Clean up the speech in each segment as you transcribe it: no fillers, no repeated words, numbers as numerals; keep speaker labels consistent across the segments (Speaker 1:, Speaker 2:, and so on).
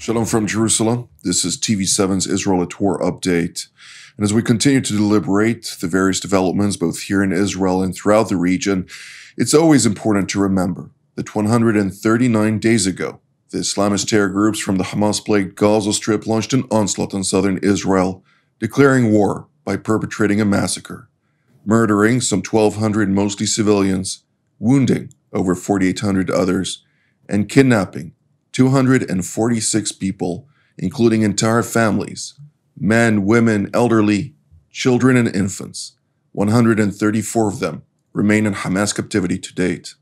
Speaker 1: Shalom from Jerusalem. This is TV7's Israel at War update. And as we continue to deliberate the various developments both here in Israel and throughout the region, it's always important to remember that 139 days ago, the Islamist terror groups from the Hamas-plagued Gaza Strip launched an onslaught on southern Israel, declaring war by perpetrating a massacre, murdering some 1,200 mostly civilians, wounding over 4,800 others, and kidnapping 246 people, including entire families, men, women, elderly, children, and infants. 134 of them remain in Hamas captivity to date.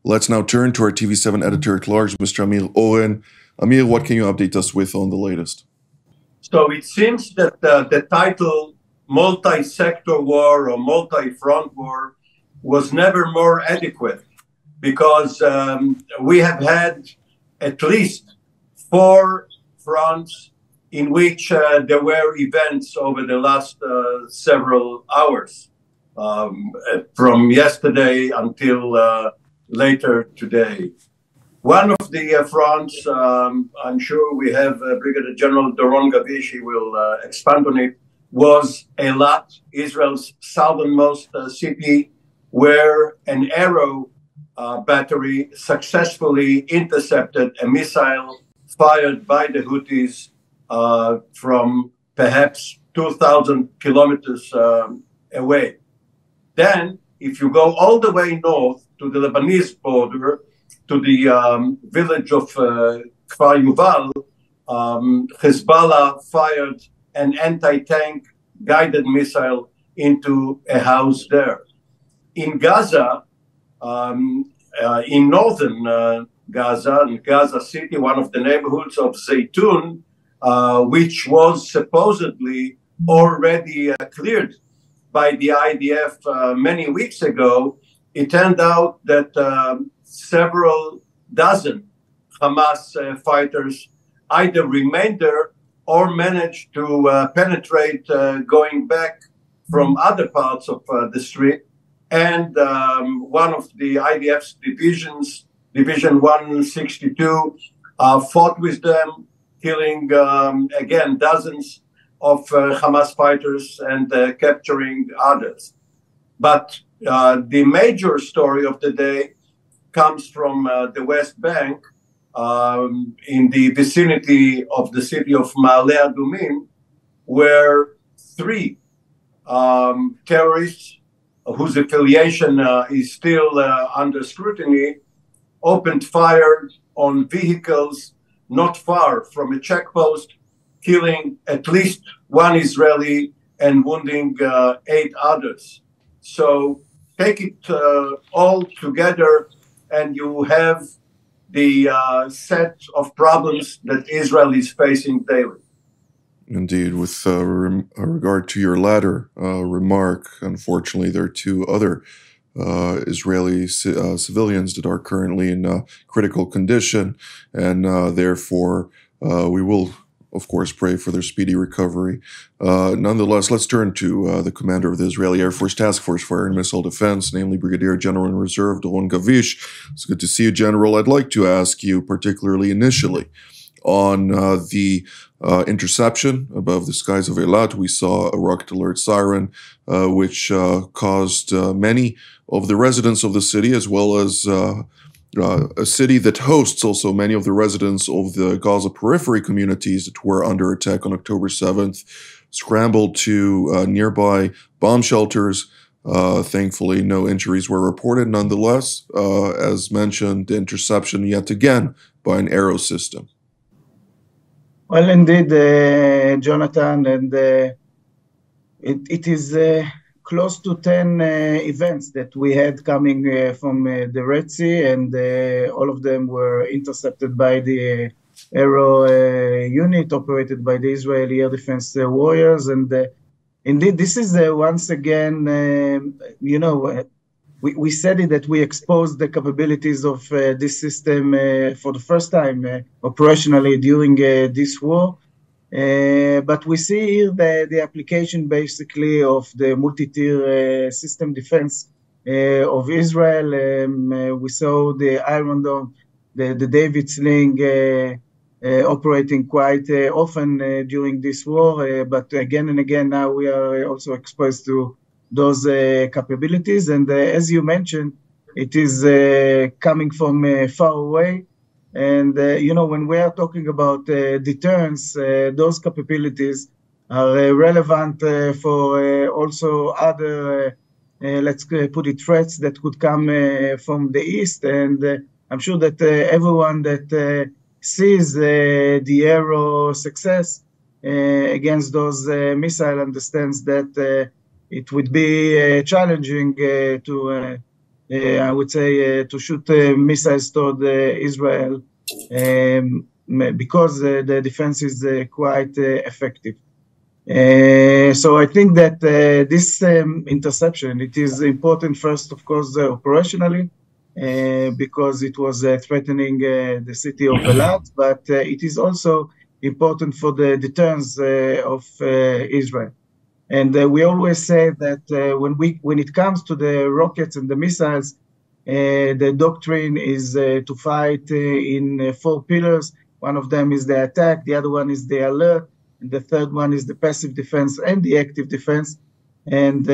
Speaker 1: Let's now turn to our TV7 editor-at-large, Mr. Amir Oren. Amir, what can you update us with on the latest?
Speaker 2: So it seems that the title multi-sector war or multi-front war was never more adequate, because we have had at least 4 fronts in which there were events over the last several hours, from yesterday until later today. One of the fronts, I'm sure we have Brigadier General Doron Gavish, he will expand on it, was Eilat, Israel's southernmost city, where an arrow battery successfully intercepted a missile fired by the Houthis from perhaps 2,000 kilometers away. Then, if you go all the way north to the Lebanese border, to the village of Kfar Yuval, Hezbollah fired an anti-tank guided missile into a house there. In Gaza, in northern Gaza, in Gaza City, one of the neighborhoods of Zaytun, which was supposedly already cleared by the IDF many weeks ago, it turned out that several dozen Hamas fighters either remained there or managed to penetrate going back from other parts of the street. And one of the IDF's divisions, Division 162, fought with them, killing, again, dozens of Hamas fighters and capturing others. But the major story of the day comes from the West Bank, in the vicinity of the city of Ma'ale Adumim, where 3 terrorists, whose affiliation is still under scrutiny, opened fire on vehicles not far from a checkpost, killing at least 1 Israeli and wounding 8 others. So take it all together, and you have the set of problems that Israel is facing daily.
Speaker 1: Indeed. With regard to your latter remark, unfortunately, there are 2 other Israeli civilians that are currently in critical condition, and therefore we will, of course, pray for their speedy recovery. Nonetheless, let's turn to the commander of the Israeli Air Force Task Force for Air and Missile Defense, namely Brigadier General in Reserve Doron Gavish. It's good to see you, General. I'd like to ask you, particularly initially, on the interception above the skies of Eilat. We saw a rocket alert siren, which caused many of the residents of the city, as well as a city that hosts also many of the residents of the Gaza periphery communities that were under attack on October 7th, scrambled to nearby bomb shelters. Thankfully, no injuries were reported. Nonetheless, as mentioned, the interception yet again by an arrow system.
Speaker 3: Well, indeed, Jonathan, and it is close to 10 events that we had coming from the Red Sea, and all of them were intercepted by the Arrow unit operated by the Israeli Air Defense Warriors. And indeed, this is once again, we said it, that we exposed the capabilities of this system for the first time operationally during this war. But we see here the application basically of the multi-tier system defense of Israel. We saw the Iron Dome, the David Sling operating quite often during this war, but again and again now we are also exposed to those capabilities. And as you mentioned, it is coming from far away. And when we are talking about deterrence, those capabilities are relevant for also other, let's put it, threats that could come from the east. And I'm sure that everyone that sees the Arrow success against those missiles understands that it would be challenging to, I would say, to shoot missiles toward Israel because the defense is quite effective. So I think that this interception, it is important first, of course, operationally, because it was threatening the city of Eilat, but it is also important for the deterrence of Israel. And we always say that when it comes to the rockets and the missiles, the doctrine is to fight in 4 pillars. One of them is the attack, the other one is the alert, and the third one is the passive defense and the active defense. And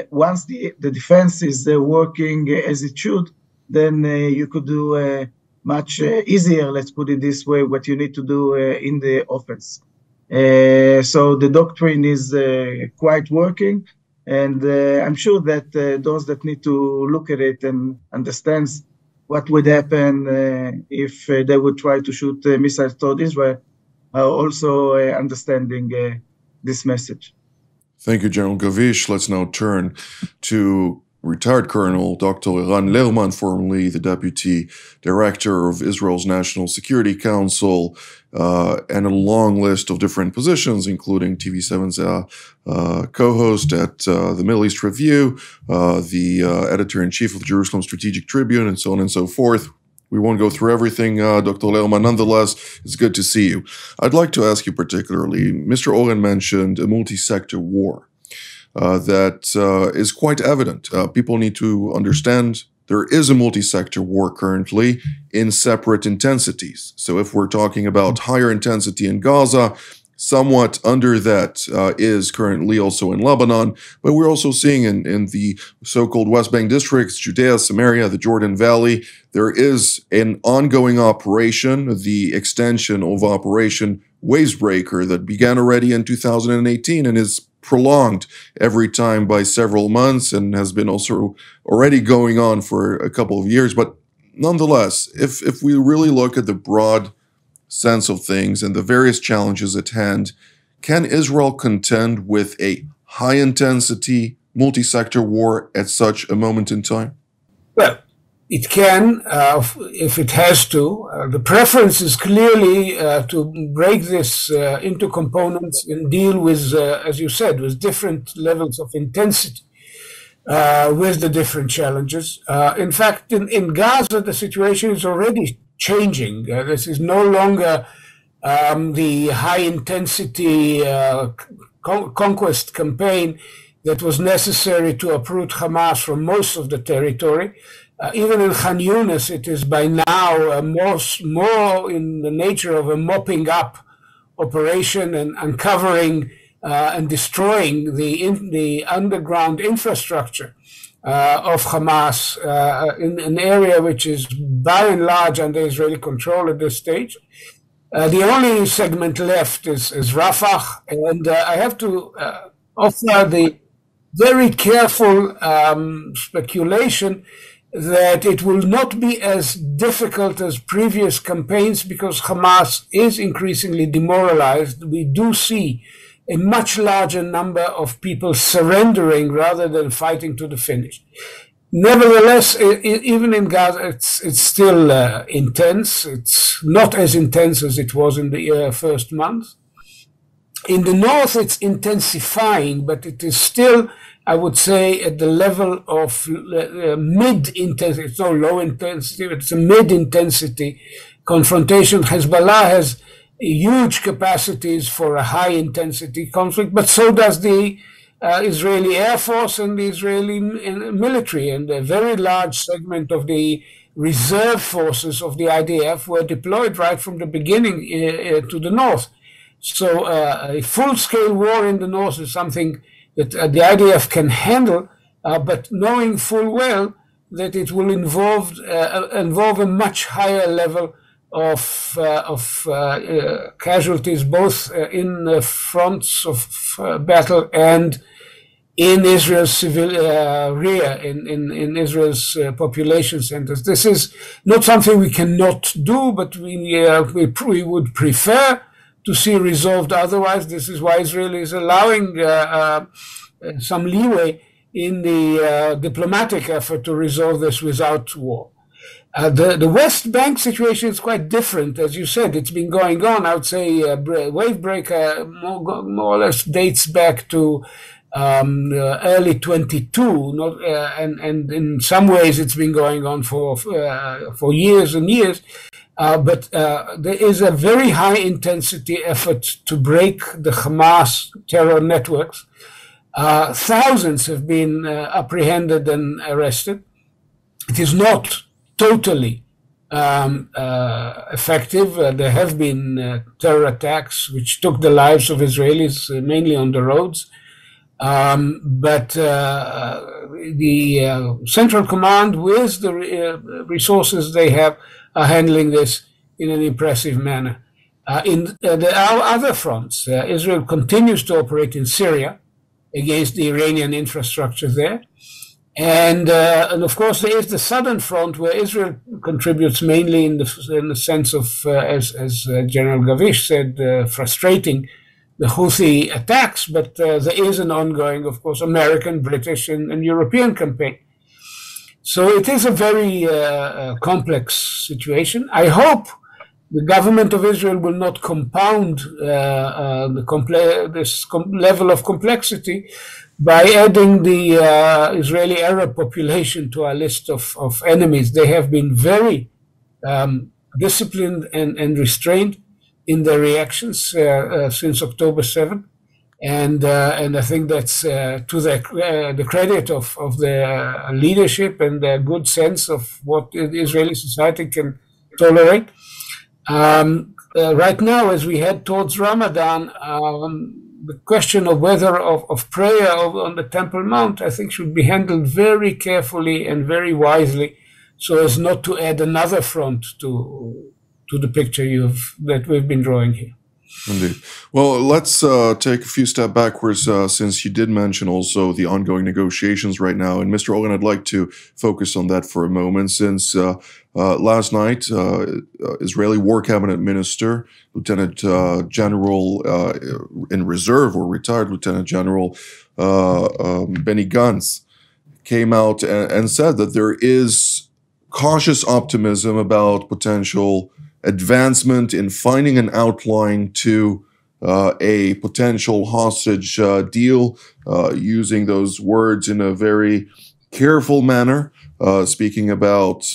Speaker 3: once the defense is working as it should, then you could do much easier, let's put it this way, what you need to do in the offense. So the doctrine is quite working, and I'm sure that those that need to look at it and understand what would happen if they would try to shoot missiles toward Israel are also understanding this message.
Speaker 1: Thank you, General Gavish. Let's now turn to retired Colonel Dr. Eran Lerman, formerly the Deputy Director of Israel's National Security Council, and a long list of different positions, including TV7's co-host at the Middle East Review, the editor-in-chief of Jerusalem Strategic Tribune, and so on and so forth. We won't go through everything, Dr. Lerman. Nonetheless, it's good to see you. I'd like to ask you particularly, Mr. Oren mentioned a multi-sector war that is quite evident. People need to understand there is a multi-sector war currently in separate intensities. So if we're talking about higher intensity in Gaza, somewhat under that is currently also in Lebanon, but we're also seeing in the so-called West Bank districts, Judea, Samaria, the Jordan Valley, there is an ongoing operation, the extension of Operation Wavebreaker that began already in 2018 and is prolonged every time by several months and has been also already going on for a couple of years. But nonetheless, if we really look at the broad sense of things and the various challenges at hand, can Israel contend with a high-intensity, multi-sector war at such a moment in time?
Speaker 4: Well, it can, if it has to. The preference is clearly to break this into components and deal with, as you said, with different levels of intensity with the different challenges. In fact, in Gaza, the situation is already changing. This is no longer the high-intensity conquest campaign that was necessary to uproot Hamas from most of the territory. Even in Khan Yunis, it is by now more in the nature of a mopping up operation and uncovering and destroying the underground infrastructure of Hamas in an area which is by and large under Israeli control at this stage. The only segment left is Rafah, and I have to offer the very careful speculation that it will not be as difficult as previous campaigns because Hamas is increasingly demoralized. We do see a much larger number of people surrendering rather than fighting to the finish. Nevertheless, even in Gaza, it's still intense. It's not as intense as it was in the first month. In the north, it's intensifying, but it is still, I would say, at the level of mid-intensity. It's not low intensity, but it's a mid-intensity confrontation. Hezbollah has huge capacities for a high-intensity conflict, but so does the Israeli Air Force and the Israeli military, and a very large segment of the reserve forces of the IDF were deployed right from the beginning to the north. So a full-scale war in the north is something that the IDF can handle, but knowing full well that it will involve a much higher level of casualties, both in the fronts of battle and in Israel's civil rear, in Israel's population centers. This is not something we cannot do, but we would prefer to see resolved otherwise. This is why Israel is allowing some leeway in the diplomatic effort to resolve this without war. The West Bank situation is quite different. As you said, it's been going on. I would say Wavebreaker more or less dates back to early 22, and in some ways it's been going on for years and years. But there is a very high intensity effort to break the Hamas terror networks. Thousands have been apprehended and arrested. It is not totally effective. There have been terror attacks which took the lives of Israelis, mainly on the roads. But the Central Command, with the resources they have, are handling this in an impressive manner. In our other fronts, Israel continues to operate in Syria against the Iranian infrastructure there. And of course, there is the southern front where Israel contributes mainly in the sense of, as General Gavish said, frustrating the Houthi attacks, but there is an ongoing, of course, American, British, and European campaign. So it is a very complex situation. I hope the government of Israel will not compound this level of complexity by adding the Israeli Arab population to our list of enemies. They have been very disciplined and restrained in their reactions since October 7th. And I think that's to the credit of their leadership and their good sense of what the Israeli society can tolerate. Right now, as we head towards Ramadan, the question of whether of prayer on the Temple Mount, I think, should be handled very carefully and very wisely, so as not to add another front to the picture that we've been drawing here.
Speaker 1: Indeed. Well, let's take a few steps backwards, since you did mention also the ongoing negotiations right now. And Mr. Oren, I'd like to focus on that for a moment, since last night, Israeli War Cabinet Minister, Lieutenant General in reserve, or retired Lieutenant General Benny Gantz, came out and said that there is cautious optimism about potential advancement in finding an outline to a potential hostage deal, using those words in a very careful manner, speaking about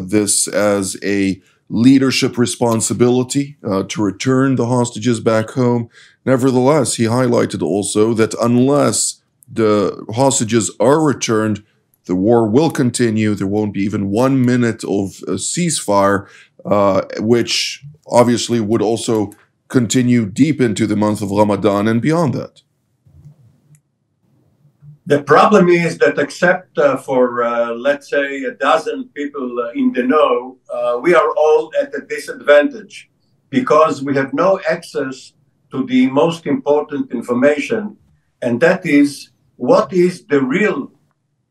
Speaker 1: this as a leadership responsibility to return the hostages back home. Nevertheless, he highlighted also that unless the hostages are returned, the war will continue. There won't be even 1 minute of a ceasefire, which obviously would also continue deep into the month of Ramadan and beyond that.
Speaker 2: The problem is that except for, let's say, a dozen people in the know, we are all at a disadvantage because we have no access to the most important information, and that is what is the real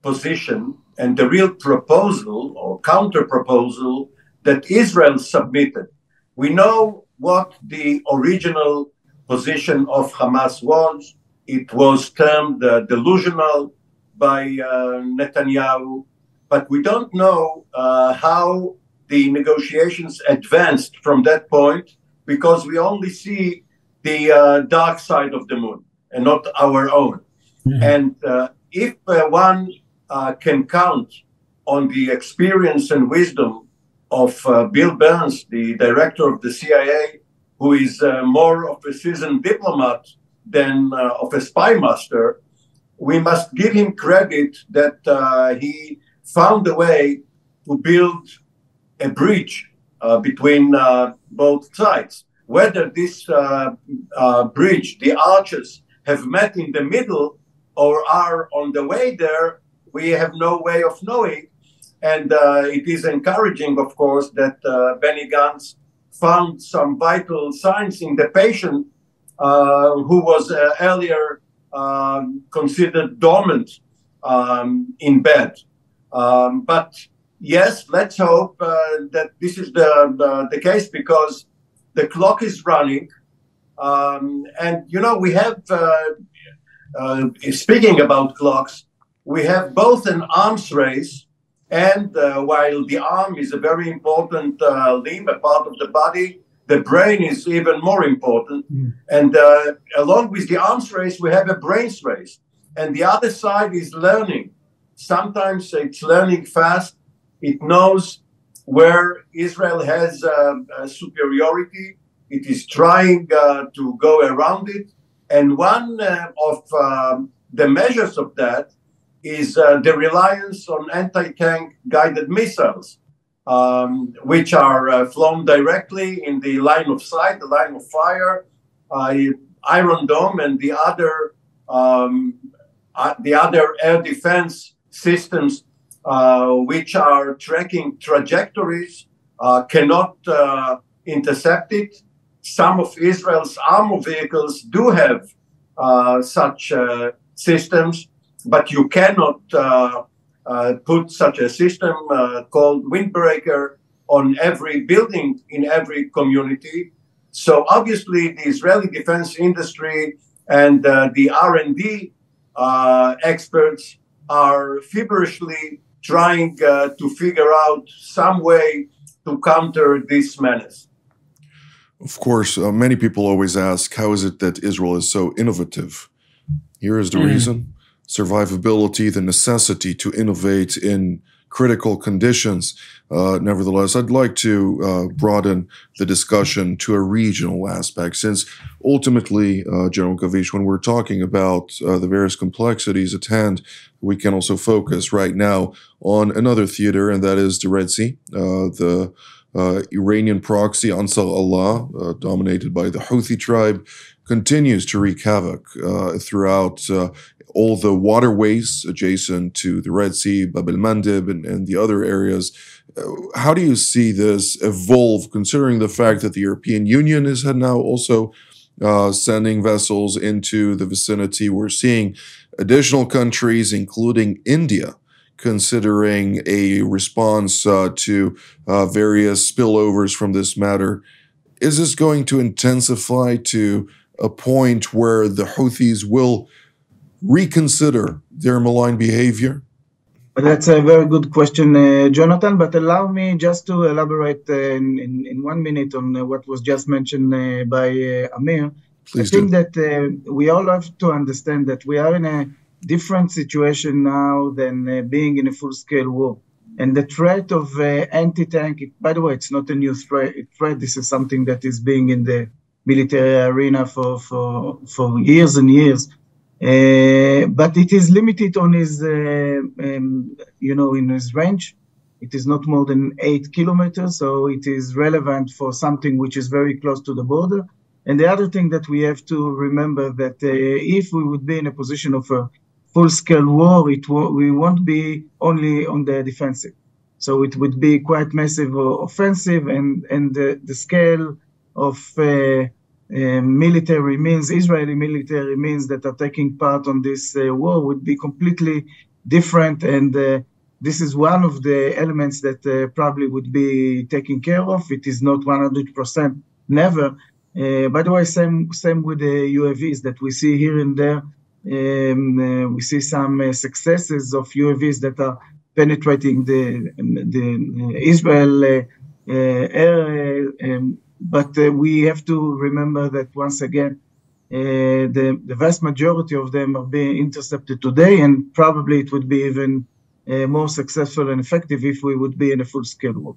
Speaker 2: position and the real proposal or counter-proposal that Israel submitted. We know what the original position of Hamas was. It was termed delusional by Netanyahu, but we don't know how the negotiations advanced from that point because we only see the dark side of the moon and not our own. Mm-hmm. And if one can count on the experience and wisdom of Bill Burns, the director of the CIA, who is more of a seasoned diplomat than of a spy master, we must give him credit that he found a way to build a bridge between both sides. Whether this bridge, the arches, have met in the middle or are on the way there, we have no way of knowing. And it is encouraging, of course, that Benny Gantz found some vital signs in the patient who was earlier considered dormant in bed. But yes, let's hope that this is the case, because the clock is running. And, you know, we have, speaking about clocks, we have both an arms race, and while the arm is a very important limb, a part of the body, the brain is even more important. And along with the arms race, we have a brains race. And the other side is learning. Sometimes it's learning fast. It knows where Israel has a superiority. It is trying to go around it. And one of the measures of that is the reliance on anti-tank guided missiles, which are flown directly in the line of sight, the line of fire. Iron Dome and the other air defense systems, which are tracking trajectories, cannot intercept it. Some of Israel's armored vehicles do have such systems, but you cannot put such a system called windbreaker on every building in every community. So obviously the Israeli defense industry and the R&D experts are feverishly trying to figure out some way to counter this menace.
Speaker 1: Of course, many people always ask, how is it that Israel is so innovative? Here is the reason. Survivability, the necessity to innovate in critical conditions. Nevertheless, I'd like to broaden the discussion to a regional aspect, since ultimately, General Gavish, when we're talking about the various complexities at hand, we can also focus right now on another theater, and that is the Red Sea. The Iranian proxy Ansar Allah, dominated by the Houthi tribe, continues to wreak havoc throughout all the waterways adjacent to the Red Sea, Bab el-Mandeb, and the other areas. How do you see this evolve, considering the fact that the European Union is now also sending vessels into the vicinity? We're seeing additional countries, including India, considering a response to various spillovers from this matter. Is this going to intensify to a point where the Houthis will reconsider their malign behavior?
Speaker 3: That's a very good question, Jonathan, but allow me just to elaborate in 1 minute on what was just mentioned by Amir.
Speaker 1: Please
Speaker 3: I think that we all have to understand that we are in a different situation now than being in a full-scale war. And the threat of anti-tank, by the way, it's not a new threat. This is something that is being in the military arena for years and years. But it is limited on his, in his range. It is not more than 8 kilometers, so it is relevant for something which is very close to the border. And the other thing that we have to remember that if we would be in a position of a full-scale war, we won't be only on the defensive. So it would be quite massive offensive, and the scale of military means, Israeli military means that are taking part on this war would be completely different. And this is one of the elements that probably would be taken care of. It is not 100%, never. By the way, same with the UAVs that we see here and there. We see some successes of UAVs that are penetrating the Israel air, but we have to remember that once again, the vast majority of them are being intercepted today, and probably it would be even more successful and effective if we would be in a full-scale war.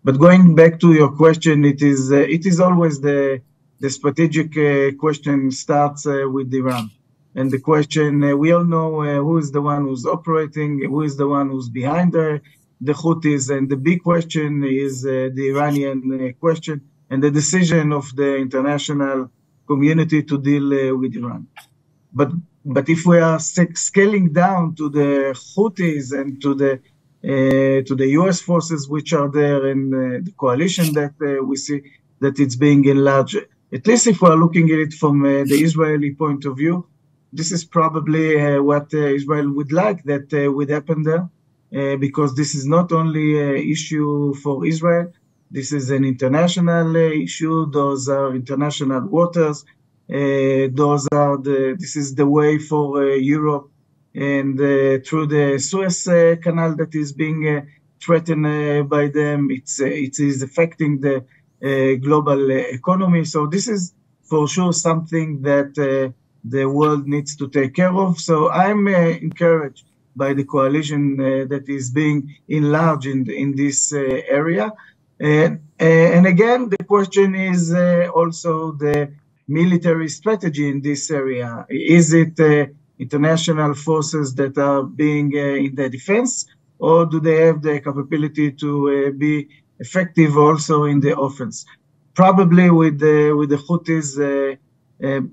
Speaker 3: But going back to your question, it is always the strategic question starts with Iran. And the question, we all know who is the one who's operating, who is the one who's behind the the Houthis, and the big question is the Iranian question and the decision of the international community to deal with Iran. But if we are scaling down to the Houthis and to the U.S. forces which are there in the coalition that we see that it's being enlarged, at least if we are looking at it from the Israeli point of view, this is probably what Israel would like that would happen there, because this is not only an issue for Israel, this is an international issue. Those are international waters. This is the way for Europe, and through the Suez Canal that is being threatened by them, it is affecting the global economy. So this is for sure something that the world needs to take care of. So I'm encouraged by the coalition that is being enlarged in this area. And again, the question is also the military strategy in this area. Is it international forces that are being in the defense, or do they have the capability to be effective also in the offense? Probably with the Houthis,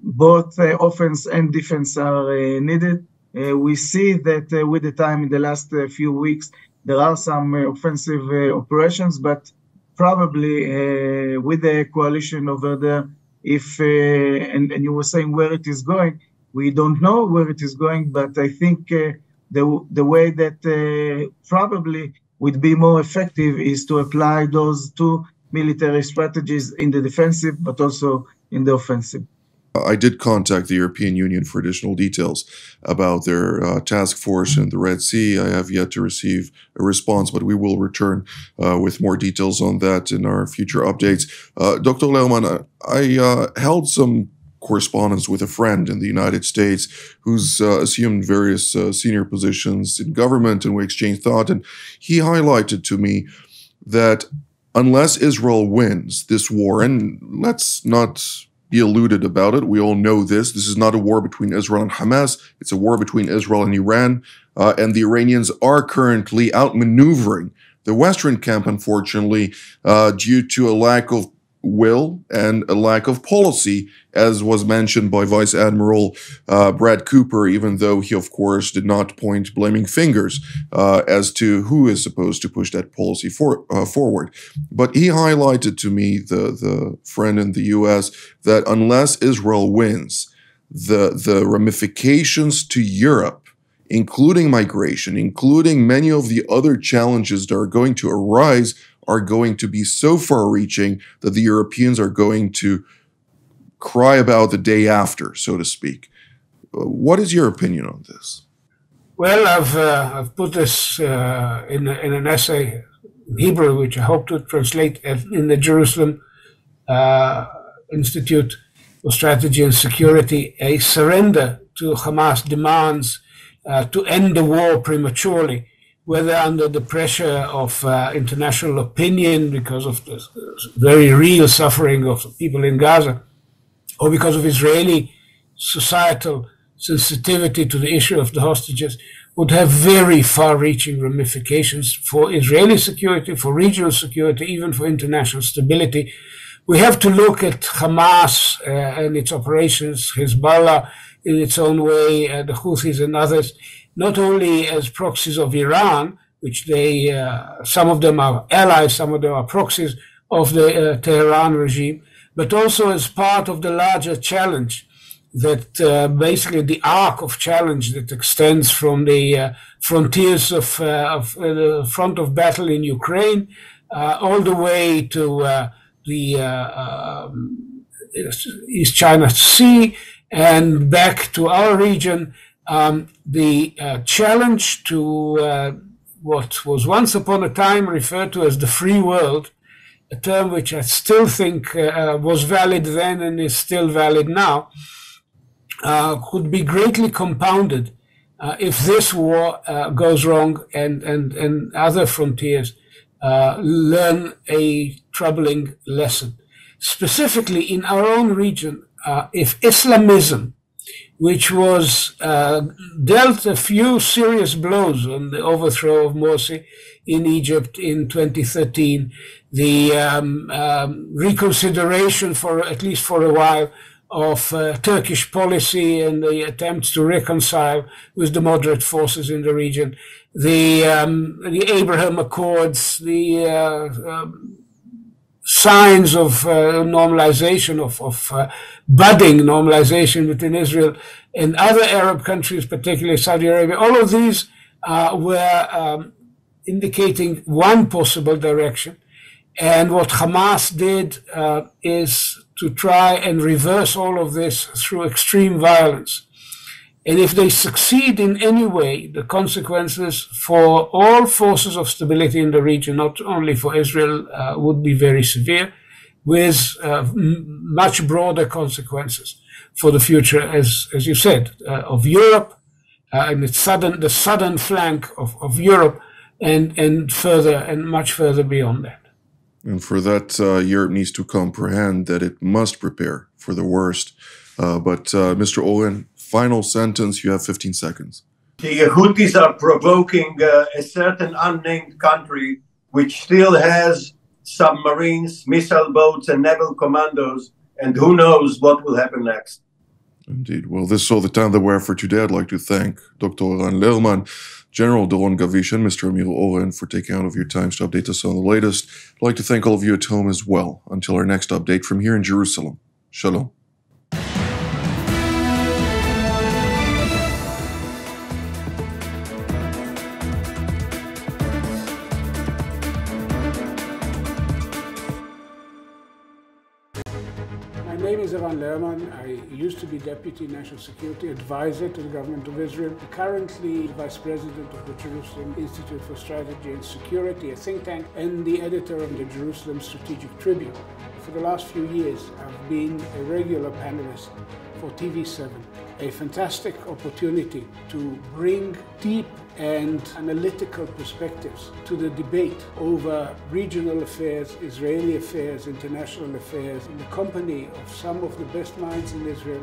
Speaker 3: both offense and defense are needed. We see that with the time in the last few weeks, there are some offensive operations, but probably with the coalition over there, and you were saying where it is going, we don't know where it is going, but I think the way that probably would be more effective is to apply those two military strategies in the defensive, but also in the offensive.
Speaker 1: I did contact the European Union for additional details about their task force in the Red Sea. I have yet to receive a response, but we will return with more details on that in our future updates. Dr. Lerman, I held some correspondence with a friend in the United States who's assumed various senior positions in government, and we exchanged thought, and he highlighted to me that unless Israel wins this war, and let's not be illuded about it. We all know this. This is not a war between Israel and Hamas. It's a war between Israel and Iran. And the Iranians are currently outmaneuvering the Western camp, unfortunately, due to a lack of will and a lack of policy, as was mentioned by Vice Admiral Brad Cooper, even though he, of course, did not point blaming fingers as to who is supposed to push that policy forward. But he highlighted to me, the friend in the U.S., that unless Israel wins, the ramifications to Europe, including migration, including many of the other challenges that are going to arise, are going to be so far-reaching that the Europeans are going to cry about the day after, so to speak. What is your opinion on this?
Speaker 4: Well, I've put this in an essay in Hebrew, which I hope to translate in the Jerusalem Institute for Strategy and Security. A surrender to Hamas demands to end the war prematurely, whether under the pressure of international opinion because of the very real suffering of people in Gaza, or because of Israeli societal sensitivity to the issue of the hostages, would have very far-reaching ramifications for Israeli security, for regional security, even for international stability. We have to look at Hamas and its operations, Hezbollah in its own way, the Houthis and others, not only as proxies of Iran, which some of them are allies, some of them are proxies of the Tehran regime, but also as part of the larger challenge that basically the arc of challenge that extends from the frontiers of the front of battle in Ukraine all the way to the East China Sea and back to our region. The challenge to what was once upon a time referred to as the free world, a term which I still think was valid then and is still valid now, could be greatly compounded if this war goes wrong and other frontiers learn a troubling lesson. Specifically in our own region, if Islamism which was dealt a few serious blows on the overthrow of Morsi in Egypt in 2013, the reconsideration for at least for a while of Turkish policy and the attempts to reconcile with the moderate forces in the region, the Abraham Accords, the signs of normalization, of budding normalization between Israel and other Arab countries, particularly Saudi Arabia. All of these were indicating one possible direction. And what Hamas did is to try and reverse all of this through extreme violence. And if they succeed in any way, the consequences for all forces of stability in the region, not only for Israel, would be very severe, with much broader consequences for the future, as you said, of Europe, and the southern flank of Europe, and further and much further beyond that.
Speaker 1: And for that, Europe needs to comprehend that it must prepare for the worst. But Mr. Oren, final sentence, you have 15 seconds.
Speaker 2: The Houthis are provoking a certain unnamed country which still has submarines, missile boats, and naval commandos, and who knows what will happen next.
Speaker 1: Indeed. Well, this is all the time that we have for today. I'd like to thank Dr. Eran Lerman, General Doron Gavish, and Mr. Amir Oren for taking out of your time to update us on the latest. I'd like to thank all of you at home as well. Until our next update from here in Jerusalem. Shalom.
Speaker 4: My name is Eran Lerman. I used to be Deputy National Security Advisor to the Government of Israel, currently Vice President of the Jerusalem Institute for Strategy and Security, a think tank, and the editor of the Jerusalem Strategic Tribune. For the last few years, I've been a regular panelist for TV7, a fantastic opportunity to bring deep and analytical perspectives to the debate over regional affairs, Israeli affairs, international affairs, in the company of some of the best minds in Israel.